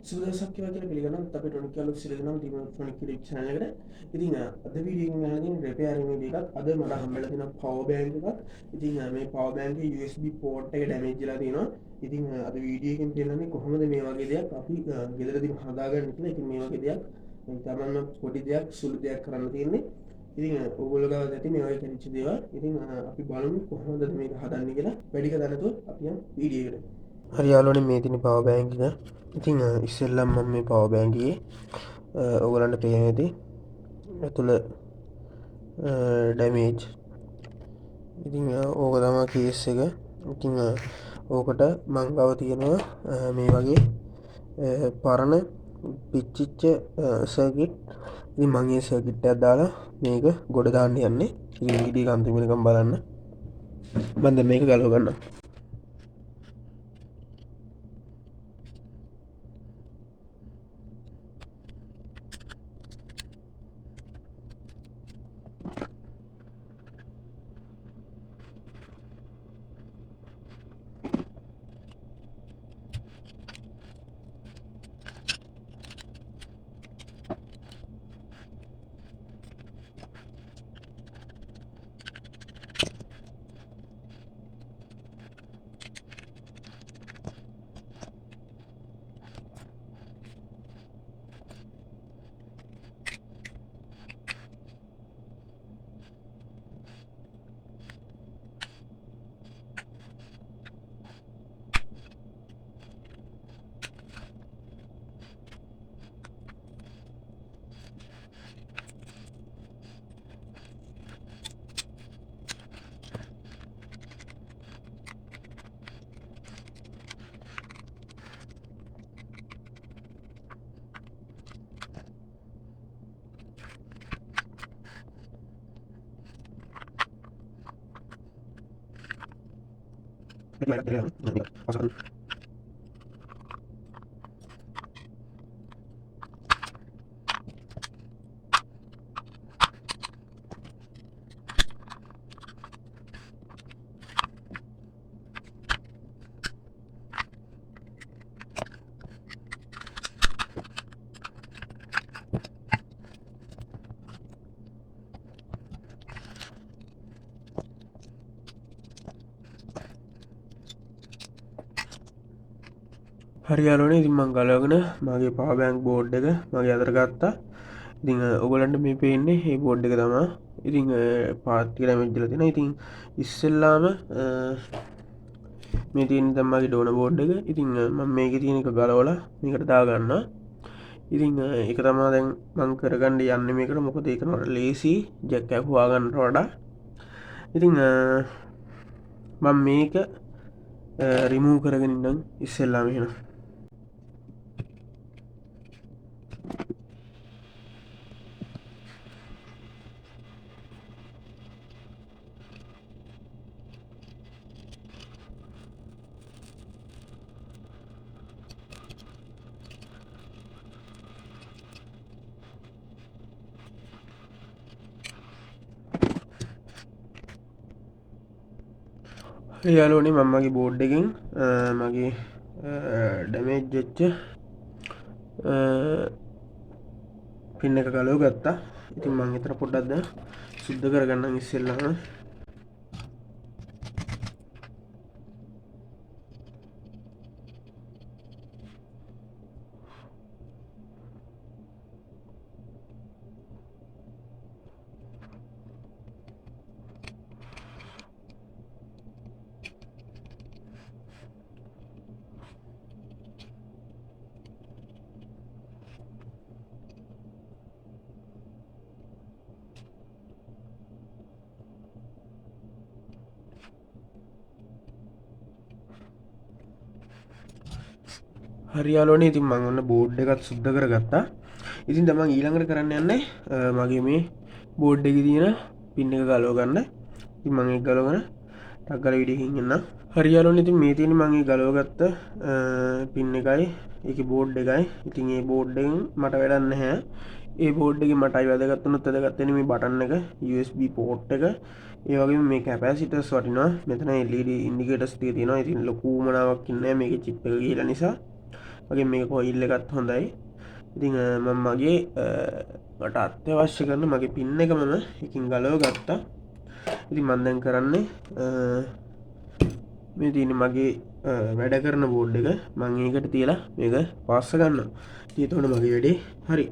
සුදසක් කියලා පිළිගන්නත් අපේ ටොනික් කියලා සිලිනවා ටොනික් YouTube channel එකට. ඉතින් අද වීඩියෝ එකෙන් ගන්න තියෙන රිපෙයාරින් වීඩියෝ එකක්. අද මට හම්බෙලා තියෙන power bank එකක්. ඉතින් මේ power bank එකේ USB port එක damage වෙලා තියෙනවා. ඉතින් අද වීඩියෝ එකෙන් දෙන්නන්නේ කොහොමද මේ වගේ දෙයක් අපි ගෙදරදී හදාගන්න කියලා. ඉතින් මේ වගේ දෙයක් තමන්න පොඩි දෙයක් සුළු දෙයක් කරන්න තියෙන්නේ. ඉතින් ඕගොල්ලෝ ගාව ඇති මේ වගේ කැලිච්ච දේවල්. ඉතින් අපි බලමු කොහොමද මේක හදන්නේ කියලා. වැඩි කතා නැතුව අපි යමු වීඩියෝ එකට. හරි යාළුවනේ මේ තියෙන power bank එක. ඉතින් ඉස්සෙල්ලම මම මේ power bank එකේ ඔයගලන්ට පේන ඇති ඇතුළ damage. ඉතින් ඕක තමයි කේස් එක. ඉතින් ඕකට මං ගාව තියෙනවා මේ වගේ පරණ පිච්චිච්ච සර්කිට්. ඉතින් මම මේ සර්කිට් එකක් දාලා මේක ගොඩ දාන්න යන්නේ. ඉතින් වීඩියෝ එක අන්තිම වෙනකම් බලන්න. මම දැන් මේක ගලව ගන්නවා. හරි යාළුවනේ ඉතින් මම ගලවගෙන මගේ power bank board එක මගේ අතට ගත්තා. ඉතින් ඔයගලන්ට මේ පේන්නේ මේ board එක තමයි. ඉතින් පාත් ටික damage වෙලා තියෙනවා. ඉතින් ඉස්සෙල්ලාම මේ තියෙන තමයි මගේ donor board එක. ඉතින් මම මේකේ තියෙන එක ගලවලා මේකට දා ගන්නවා. ඉතින් ඒක තමයි දැන් මම කරගන්න යන්නේ මේකට. මොකද ඒක නට ලේසි ජැක් එක හොයාගන්නට වඩා. ඉතින් මම මේක remove කරගෙන ඉන්නම් ඉස්සෙල්ලාම එහෙනම්. යාළුවනේ මම මගේ බෝඩ් එකෙන් මගේ ඩැමේජ් වෙච්ච පින් එක ගලව ගත්තා. ඉතින් මම ඊතර පොඩ්ඩක් දැන් සුද්ධ කරගන්නම් ඉස්සෙල්ලාම. හරි යාළුවනේ ඉතින් මම ඔන්න බෝඩ් එකත් සුද්ධ කරගත්තා. ඉතින් දැන් මම ඊළඟට කරන්න යන්නේ මගේ මේ බෝඩ් එකේ තියෙන පින් එක ගලව ගන්න. ඉතින් මම ඒක ගලවගෙන ටක් ගාලා වීඩියෝ එකකින් එන්නම්. හරි යාළුවනේ ඉතින් මේ තියෙන්නේ මම ඒ ගලවගත්ත පින් එකයි ඒකේ බෝඩ් එකයි. ඉතින් මේ බෝඩ් එකෙන් මට වැඩක් නැහැ. ඒ බෝඩ් එකේ මටයි වැදගත් වුණොත් වැදගත් වෙන්නේ මේ බටන් එක, USB port එක. ඒ වගේම මේ කැපැසිටර්ස් වටිනවා. මෙතන LED ඉන්ඩිකේටර්ස් ටික තියෙනවා. ඉතින් ලොකු උමනාවක් ඉන්නේ නැහැ මේකේ chip එක ගිහිලා නිසා. වගේ මේ කොයිල් එකත් හොඳයි. ඉතින් මම මගේ මට අත්‍යවශ්‍ය කරන මගේ පින්න එක මම එකින් ගලව ගත්තා. ඉතින් මම දැන් කරන්නේ මේ තියෙන මගේ වැඩ කරන බෝඩ් එක මම ඒකට තියලා මේක පාස්ස ගන්නවා. ඉතින් එතකොට මගේ වැඩේ හරි.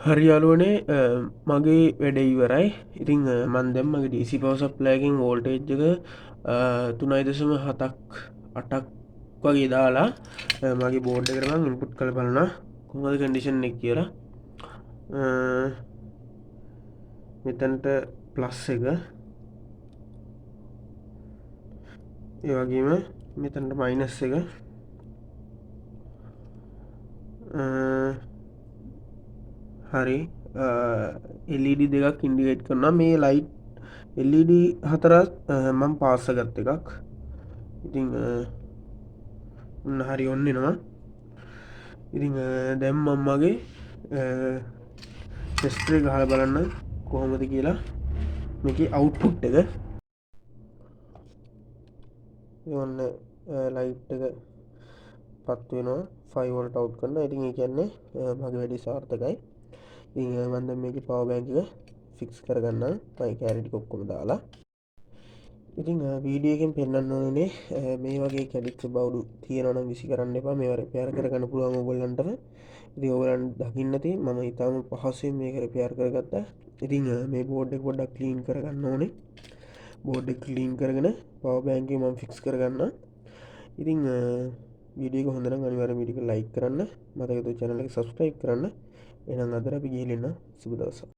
හරි යාළුවනේ මගේ වැඩ ඉවරයි. ඉතින් මන් දැන් මගේ DC power supply එකෙන් voltage එක 3.7 වගේ දාලා මගේ බෝඩ් එකට මම ඉන්පුට් කරලා බලනවා කොහොමද කන්ඩිෂන් එක කියලා. මෙතනට ප්ලස් එක ඒ වගේම මෙතනට මයිනස් එක හරි LED දෙකක් ඉන්ඩිකේට් කරනවා. මේ ලයිට් LED හතරක් මම පාස්ස ගත්ත එකක්. ඉතින් හරි ඔන්න එනවා. ඉතින් දැන් මම මගේ ටෙස්ටර් එක ගහලා බලන්න කොහොමද කියලා මේකේ අවුට්පුට් එක. ඔන්න ලයිට් එක පත් වෙනවා 5 වෝල්ට් අවුට් කරනවා. ඉතින් ඒ කියන්නේ මගේ වැඩි සාර්ථකයි. ඉතින් මම දැන් මේකේ පවර් බැංක් එක ෆික්ස් කරගන්නම් මයි කැරි ටික ඔක්කොම දාලා. ඉතින් වීඩියෝ එකෙන් පෙන්වන්න ඕනේ මේ වගේ කැඩිච්ච බවුඩු තියෙනවා නම් විසි කරන්න එපා. මේවා රිපෙයාර් කරගන්න පුළුවන් ඕගොල්ලන්ටම. ඉතින් ඕගොල්ලන් දකින්න තියෙන මම ඊටාම පහසුවෙන් මේක රිපෙයාර් කරගත්තා. ඉතින් මේ බෝඩ් එක පොඩ්ඩක් ක්ලීන් කරගන්න ඕනේ. බෝඩ් එක ක්ලීන් කරගෙන පවර් බැංක් එක මම ෆික්ස් කරගන්නම්. ඉතින් වීඩියෝ එක හොඳ නම් අනිවාර්යෙන් වීඩියෝ එක ලයික් කරන්න. මතක චැනල් එක සබ්ස්ක්‍රයිබ් කරන්න. එහෙනම් අද අපි ගිහින් ඉන්න සුබ දවසක්.